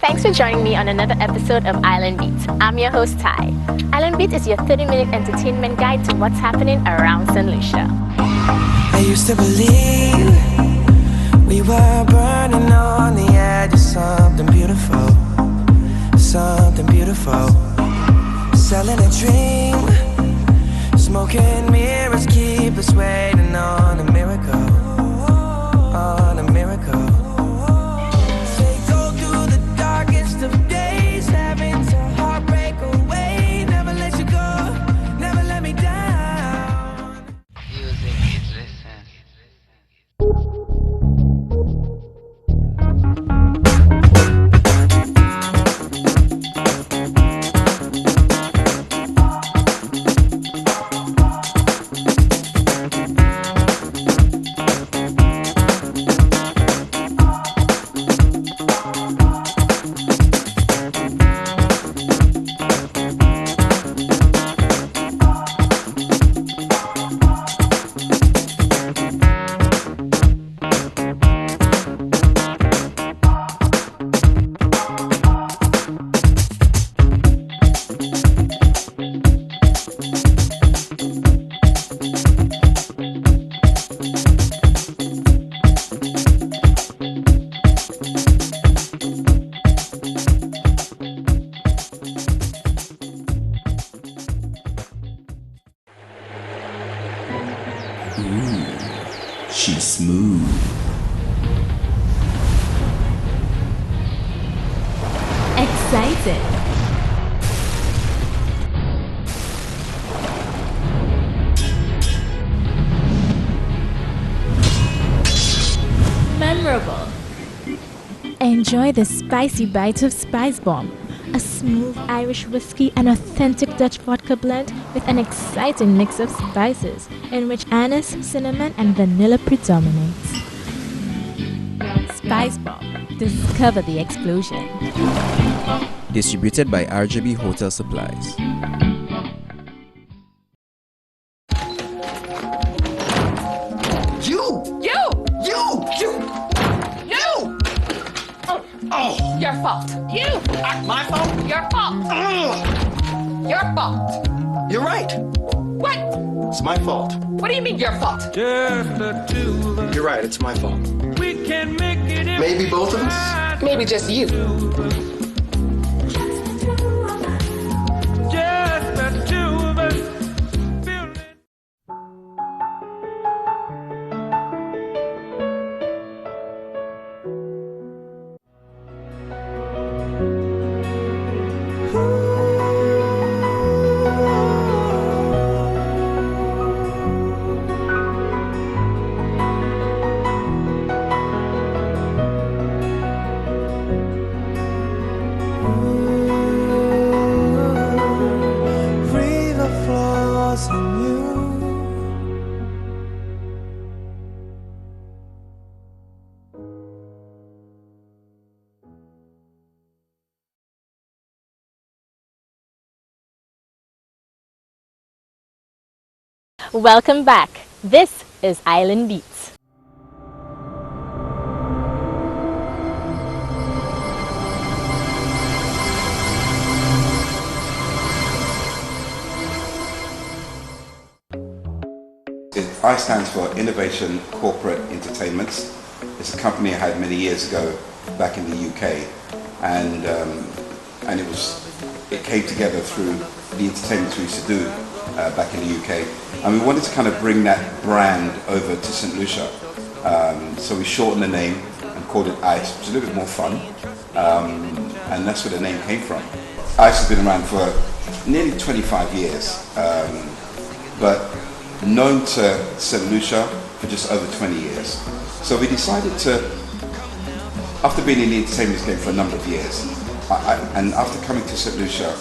Thanks for joining me on another episode of Islandeat. I'm your host, Ty. Islandeat is your 30-minute entertainment guide to what's happening around St. Lucia. I used to believe we were burning on the edge of something beautiful, something beautiful. Selling a dream, smoking mirrors keep us waiting on a miracle, on a miracle. Say go through the darkest of days, having to heartbreak away. Never let you go, never let me down. Music is listen. She's smooth. Excited. Memorable. Enjoy the spicy bite of Spice Bomb, a smooth Irish whiskey and authentic Dutch vodka blend with an exciting mix of spices in which anise, cinnamon, and vanilla predominates. Spice Bomb. Discover the explosion. Distributed by RJB Hotel Supplies. Oh, your fault. You. My fault? Your fault. Your fault. You're right. What? It's my fault. What do you mean your fault? Just the two of us. You're right, it's my fault. We can make it if Maybe both of us? Maybe just you. just the two of us. Feeling river flows in you. Welcome back. This is Islandeat. I stands for Innovation Corporate Entertainments. It's a company I had many years ago back in the UK, and it came together through the entertainment we used to do back in the UK, and we wanted to kind of bring that brand over to St. Lucia. So we shortened the name and called it ICE, which is a little bit more fun, and that's where the name came from. ICE has been around for nearly 25 years, but known to St. Lucia for just over 20 years. So we decided to, after being in the entertainment game for a number of years, and after coming to St. Lucia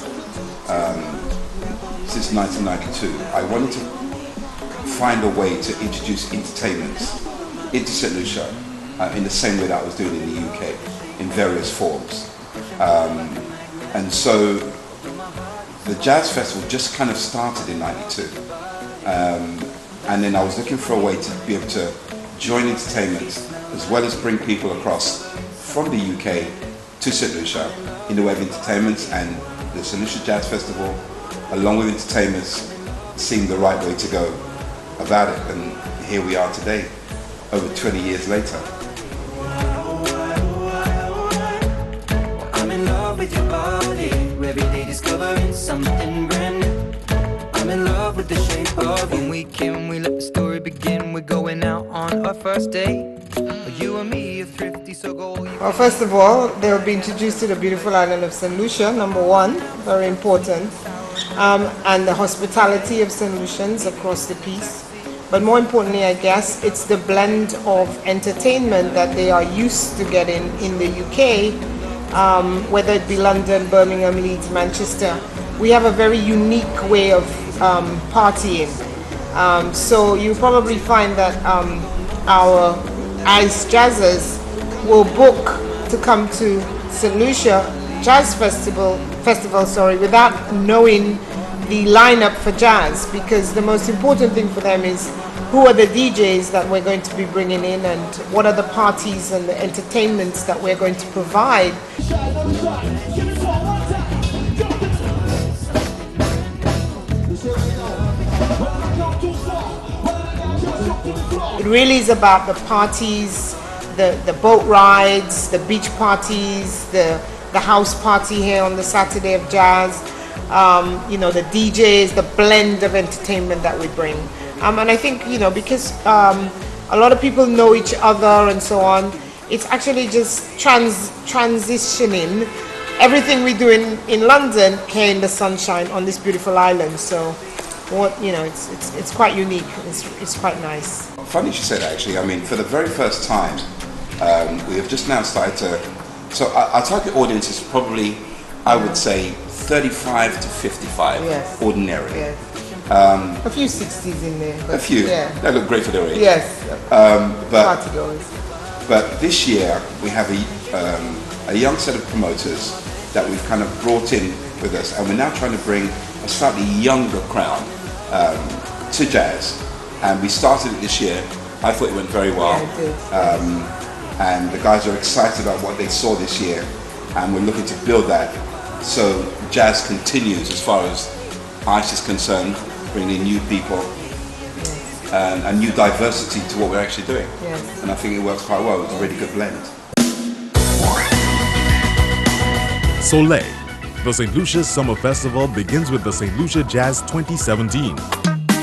since 1992, I wanted to find a way to introduce entertainment into St. Lucia in the same way that I was doing in the UK, in various forms. And so the Jazz Festival just kind of started in '92. And then I was looking for a way to be able to join entertainment as well as bring people across from the UK to St. Lucia in the way of entertainments, and the St. Lucia Jazz Festival, along with entertainers, seemed the right way to go about it. And here we are today, over 20 years later. I'm in love with your body, every day discovering something brand new. I'm in love with the shape of you. When we can, we let the story begin. We're going out on our first date. You and me are thrifty, so go. Well, first of all, they'll be introduced to the beautiful island of St. Lucia, number one, very important, and the hospitality of St. Lucians across the piece. But more importantly, I guess, it's the blend of entertainment that they are used to getting in the UK, whether it be London, Birmingham, Leeds, Manchester. We have a very unique way of partying. So you probably find that our ice jazzers will book to come to St. Lucia Jazz Festival, without knowing the lineup for jazz, because the most important thing for them is who are the DJs that we're going to be bringing in, and what are the parties and the entertainments that we're going to provide. It really is about the parties, the boat rides, the beach parties, the house party here on the Saturday of Jazz, the DJs, the blend of entertainment that we bring. And I think, because a lot of people know each other and so on, it's actually just transitioning everything we do in London here in the sunshine on this beautiful island. So, it's quite unique. It's quite nice. Funny you should say that, actually. I mean, for the very first time, we have just now started to. So our target audience is probably, I would say, 35 to 55, yes. Ordinarily. Yes. A few 60s in there. A few. Yeah. They look great for their age. Yes. Party goers. But this year we have a young set of promoters that we've kind of brought in with us, and we're now trying to bring a slightly younger crowd to jazz. And we started it this year. I thought it went very well. Yeah, it did. And the guys are excited about what they saw this year, and we're looking to build that so jazz continues as far as ICE is concerned, bringing in new people and a new diversity to what we're actually doing. Yes. And I think it works quite well. It's a really good blend. Soleil. The St. Lucia Summer Festival begins with the St. Lucia Jazz 2017,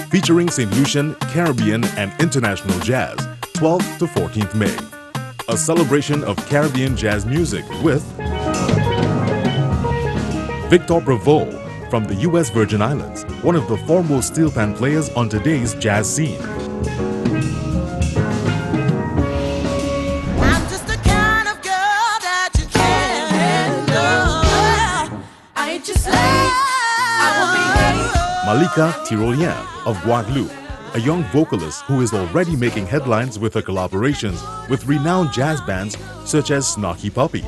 featuring St. Lucian, Caribbean and international jazz, 12th to 14th May. A celebration of Caribbean jazz music with Victor Bravo from the US Virgin Islands, one of the foremost steel pan players on today's jazz scene. I'm just the kind of girl that you can't handle. I ain't just I will be Malika Tyrolien of Guadeloupe, a young vocalist who is already making headlines with her collaborations with renowned jazz bands such as Snarky Puppy.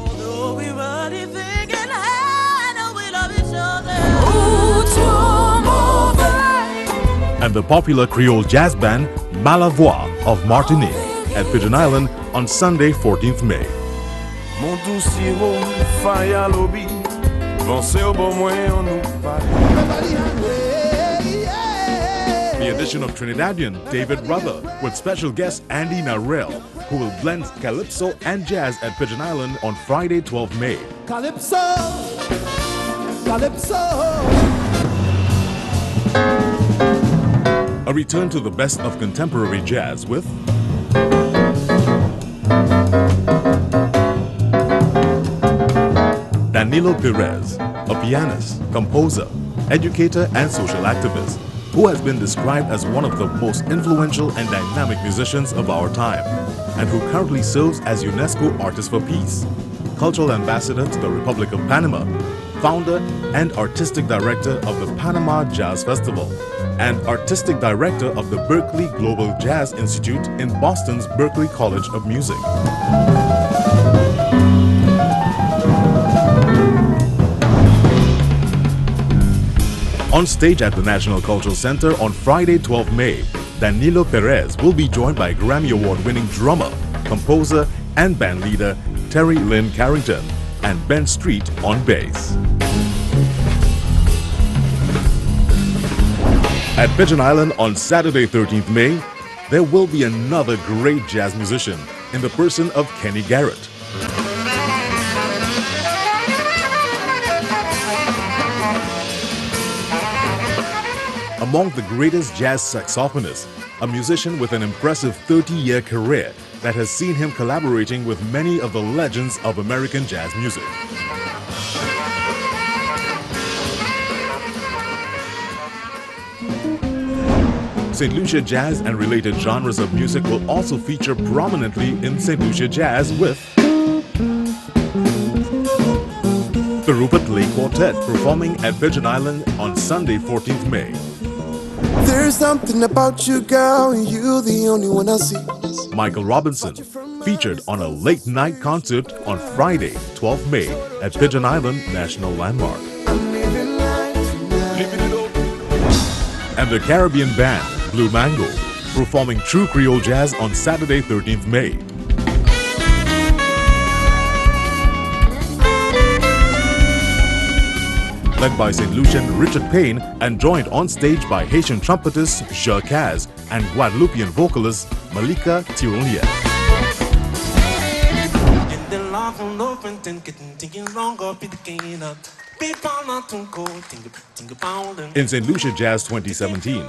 And the popular Creole jazz band Malavoie of Martinique at Pigeon Island on Sunday, 14th May. The addition of Trinidadian David Ruther with special guest Andy Narell, who will blend calypso and jazz at Pigeon Island on Friday, 12th May. Calypso, calypso. A return to the best of contemporary jazz with Danilo Perez, a pianist, composer, educator and social activist, who has been described as one of the most influential and dynamic musicians of our time, and who currently serves as UNESCO Artist for Peace, Cultural Ambassador to the Republic of Panama, founder and artistic director of the Panama Jazz Festival, and artistic director of the Berkeley Global Jazz Institute in Boston's Berklee College of Music. On stage at the National Cultural Center on Friday, 12 May, Danilo Perez will be joined by Grammy Award-winning drummer, composer, and bandleader Terry Lynn Carrington, and Ben Street on bass. At Pigeon Island on Saturday 13th May, there will be another great jazz musician in the person of Kenny Garrett. Among the greatest jazz saxophonists, a musician with an impressive 30-year career that has seen him collaborating with many of the legends of American jazz music. St. Lucia jazz and related genres of music will also feature prominently in St. Lucia Jazz with the Rupert Lake Quartet performing at Pigeon Island on Sunday 14th May. There's something about you, girl, and you the only one I see. Michael Robinson, featured on a late-night concert on Friday 12th May at Pigeon Island National Landmark. And the Caribbean band Blue Mango, performing true Creole jazz on Saturday 13th May. Led by St. Lucian Richard Payne and joined on stage by Haitian trumpetist Je Kaz and Guadeloupean vocalist Malika Tirolier. In St. Lucia Jazz 2017,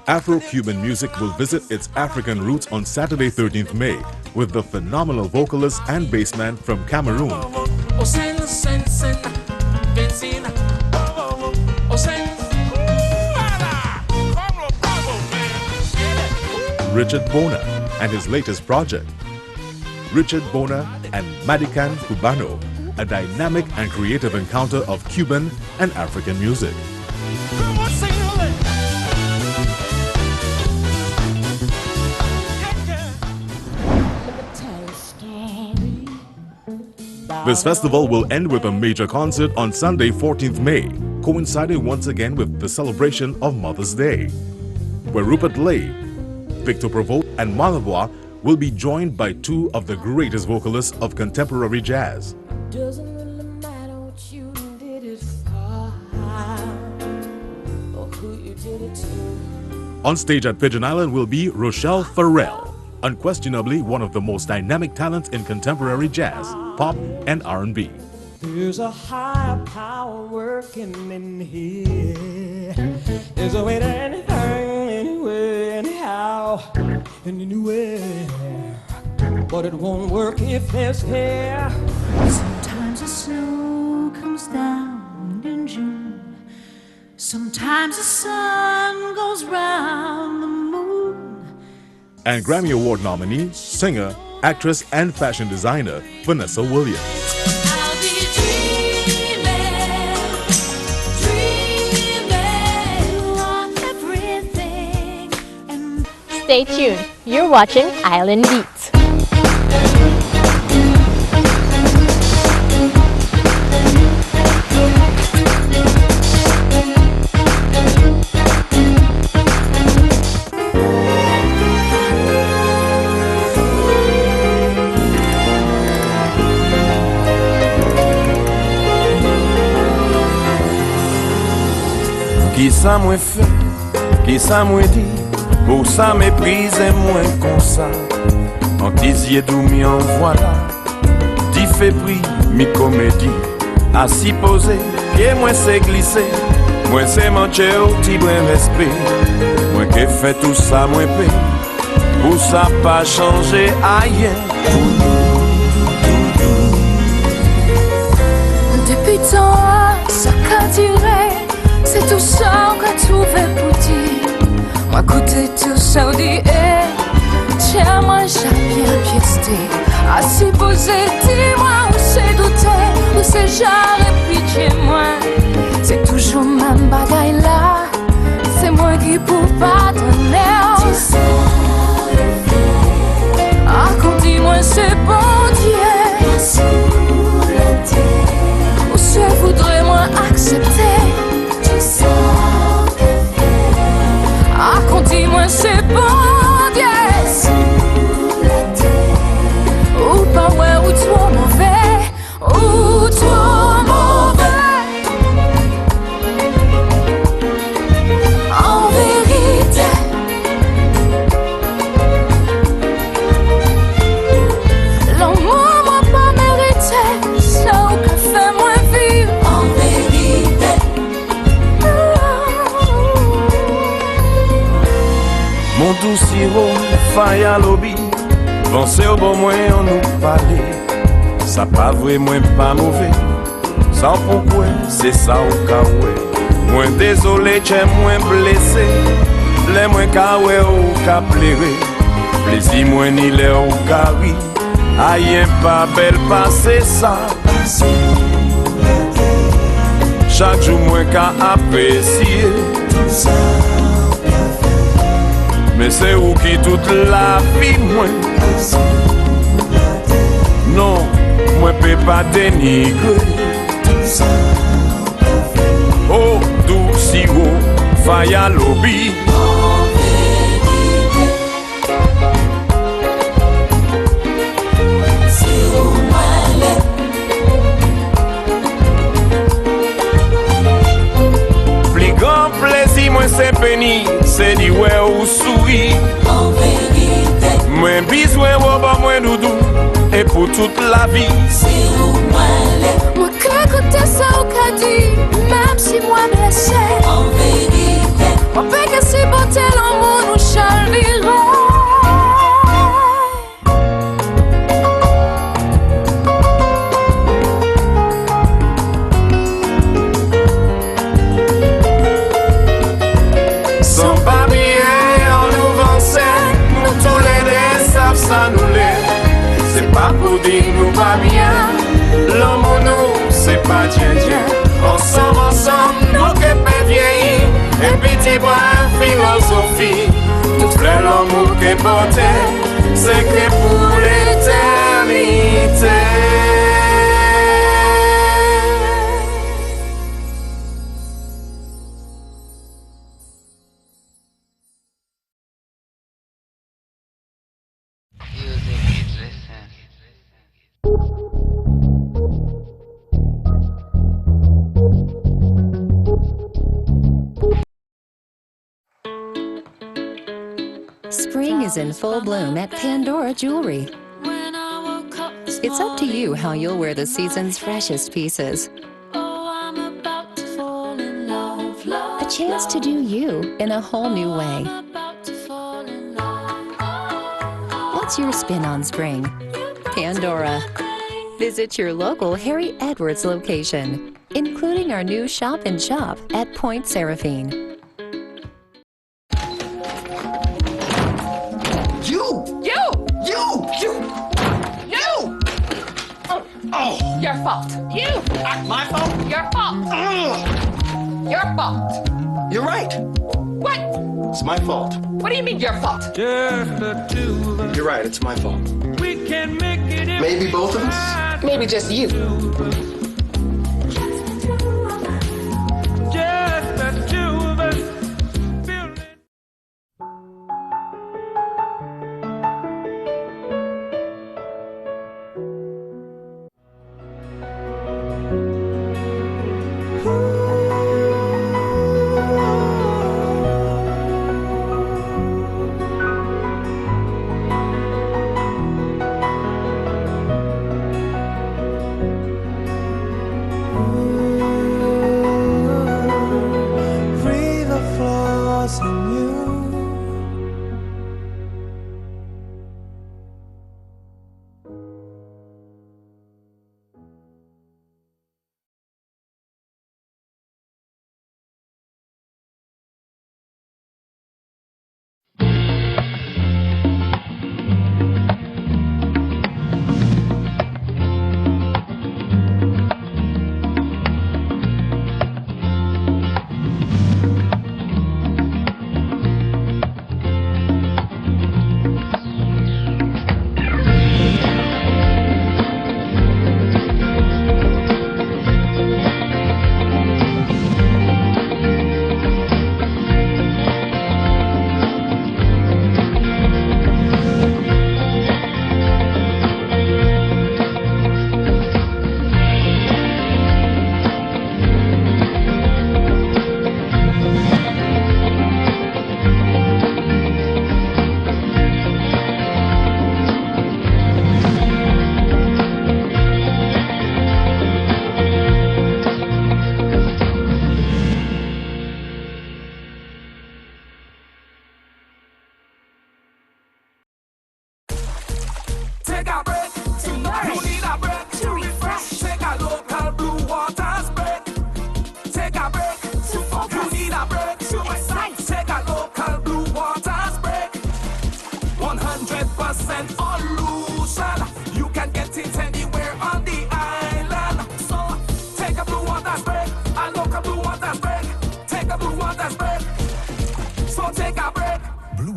Afro-Cuban music will visit its African roots on Saturday 13th May with the phenomenal vocalist and bassman from Cameroon, Richard Bona, and his latest project, Richard Bona and Madikan Cubano, a dynamic and creative encounter of Cuban and African music. This festival will end with a major concert on Sunday 14th May, coinciding once again with the celebration of Mother's Day, where Rupert Lay, Victor Provost and Malavoie will be joined by two of the greatest vocalists of contemporary jazz. Doesn't really matter what you did it for, or who you did it to. On stage at Pigeon Island will be Rochelle Farrell, unquestionably one of the most dynamic talents in contemporary jazz, pop, and R&B. There's a higher power working in here. There's a way to anything, anywhere, anyhow, and anywhere. But it won't work if there's care. Sometimes the snow comes down in June. Sometimes the sun goes round the moon. And Grammy Award nominee, singer, actress, and fashion designer Vanessa Williams. Stay tuned. You're watching Island Beats. Qui ça m'a fait, qui ça m'a dit, pour ça méprise moins comme ça. En tisier d'où m'y en voilà, dit fait pris, mi comédie, assis posé, pied moins c'est glissé, moi c'est manché au petit brin respect, moi qui fait tout ça moins paix, pour ça pas changer ailleurs. Depuis tant, ça qu'a duré, c'est tout ça qu'on a trouvé pour dire. Moi, écoutez tout ça, on dit, tiens-moi, j'ai bien piécé. Assis posé, dis-moi, où c'est douté, où c'est jamais pitié, moi. C'est toujours même bagaille là, c'est moi qui peux pas donner. Ah, quand dis-moi, c'est bon Dieu. Ou se voudrait moi accepter. Ah, quand dis-moi, c'est bon Dieu. Ou pas ouais, ou trop mauvais, ou trop faille à lobby. Pensez au bon moyen, on nous parler. Ça pas vrai, moins pas mauvais. Sans pourquoi, c'est ça au cas où. Moins désolé, j'ai moins blessé. Les moins kawé ou ka pléré. Plaisir moins ni les ou kari. Aïe pas belle passer ça. Chaque jour moins qu'à apprécier. Mais c'est où qui toute la vie moins. Non, moi peux pas dénigrer. Oh, doux sirop, faille à lobby. Plus grand plaisir, moi c'est béni, c'est dit ouais ou souris. En vérité, moi besoin de moi doudou, et pour toute la vie. Moi que côté ça au caddie, même si moi blessé. En vérité, moi pas que si beauté l'amour nous chalvira. Sans papier, en nous avançait, nous tous les deux savent ça nous l'est. C'est pas pour dire nous pas bien, l'amour nous c'est pas tien. Ensemble, nous que pas vieillir, et petit bras philosophie. Tout fait l'amour que portait, c'est que pour l'éternité. Spring is in full bloom at Pandora Jewelry. It's up to you how you'll wear the season's freshest pieces. A chance to do you in a whole new way. What's your spin on spring? Pandora. Visit your local Harry Edwards location, including our new shop-in-shop at Point Seraphine. Oh, your fault. You. My fault? Your fault. Your fault. You're right. What? It's my fault. What do you mean your fault? You're right, it's my fault. We can make it. Maybe both of us? Maybe just you. Just the two of us.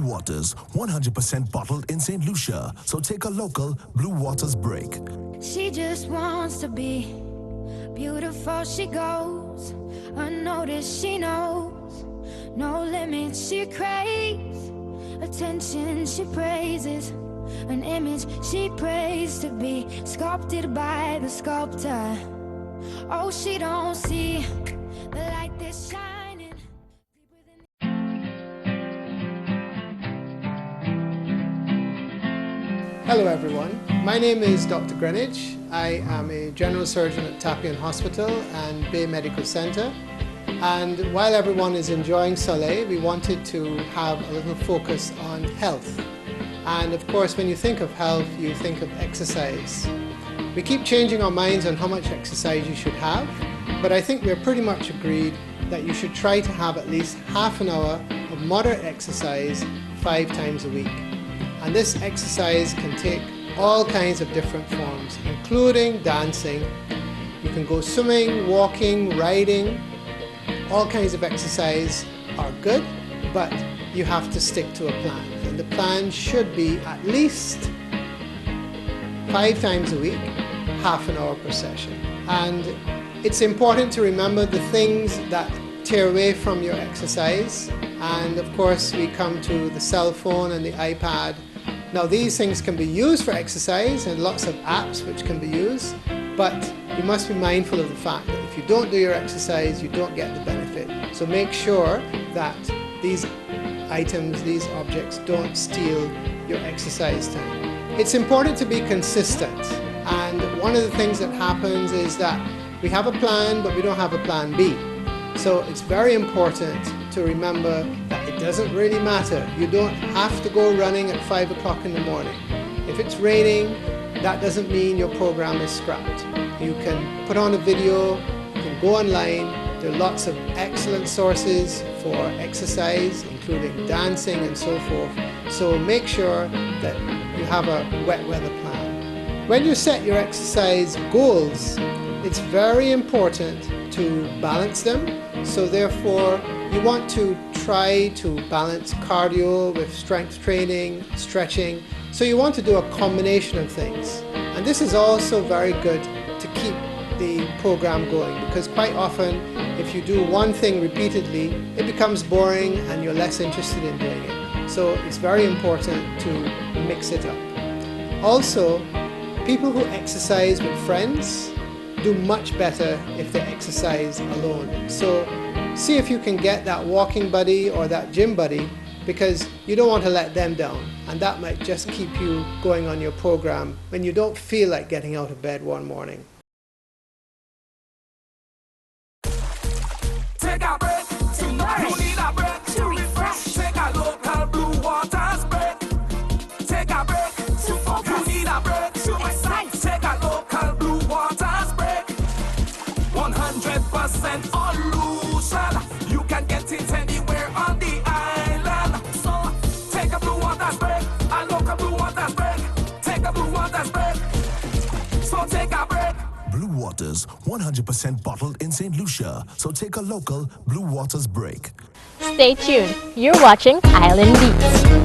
Waters, 100% bottled in St. Lucia. So take a local Blue Waters break. She just wants to be beautiful. She goes unnoticed. She knows no limits. She craves attention. She praises an image she prays to be sculpted by the sculptor. Oh, she don't see the light that's shining. Hello everyone, my name is Dr. Greenwich. I am a general surgeon at Tapian Hospital and Bay Medical Center. And while everyone is enjoying Soleil, we wanted to have a little focus on health. And of course, when you think of health, you think of exercise. We keep changing our minds on how much exercise you should have, but I think we're pretty much agreed that you should try to have at least half an hour of moderate exercise 5 times a week. And this exercise can take all kinds of different forms, including dancing. You can go swimming, walking, riding. All kinds of exercise are good, but you have to stick to a plan. And the plan should be at least 5 times a week, half an hour per session. And it's important to remember the things that tear away from your exercise. And of course, we come to the cell phone and the iPad. Now, these things can be used for exercise and lots of apps which can be used, but you must be mindful of the fact that if you don't do your exercise, you don't get the benefit. So make sure that these items, these objects don't steal your exercise time. It's important to be consistent, and one of the things that happens is that we have a plan, but we don't have a plan B. So it's very important to remember that it doesn't really matter. You don't have to go running at 5 o'clock in the morning. If it's raining, that doesn't mean your program is scrapped. You can put on a video, you can go online. There are lots of excellent sources for exercise, including dancing and so forth. So make sure that you have a wet weather plan. When you set your exercise goals, it's very important to balance them. So therefore, you want to try to balance cardio with strength training, stretching. So you want to do a combination of things. And this is also very good to keep the program going, because quite often if you do one thing repeatedly, it becomes boring and you're less interested in doing it. So it's very important to mix it up. Also, people who exercise with friends do much better if they exercise alone. So see if you can get that walking buddy or that gym buddy, because you don't want to let them down, and that might just keep you going on your program when you don't feel like getting out of bed one morning. Take a break tonight. You need a break to refresh. Take a local Blue Waters break. Take a break to focus. You need a break to excite. Take a local Blue Waters break. 100% solution. You can get it anywhere on the island. So take a Blue Waters break. A local Blue Waters break. Take a Blue Waters break. So take a break. Blue Waters, 100% bottled in St. Lucia. So take a local Blue Waters break. Stay tuned. You're watching Island Beats.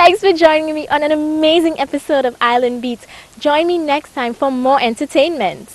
Thanks for joining me on an amazing episode of Island Beats. Join me next time for more entertainment.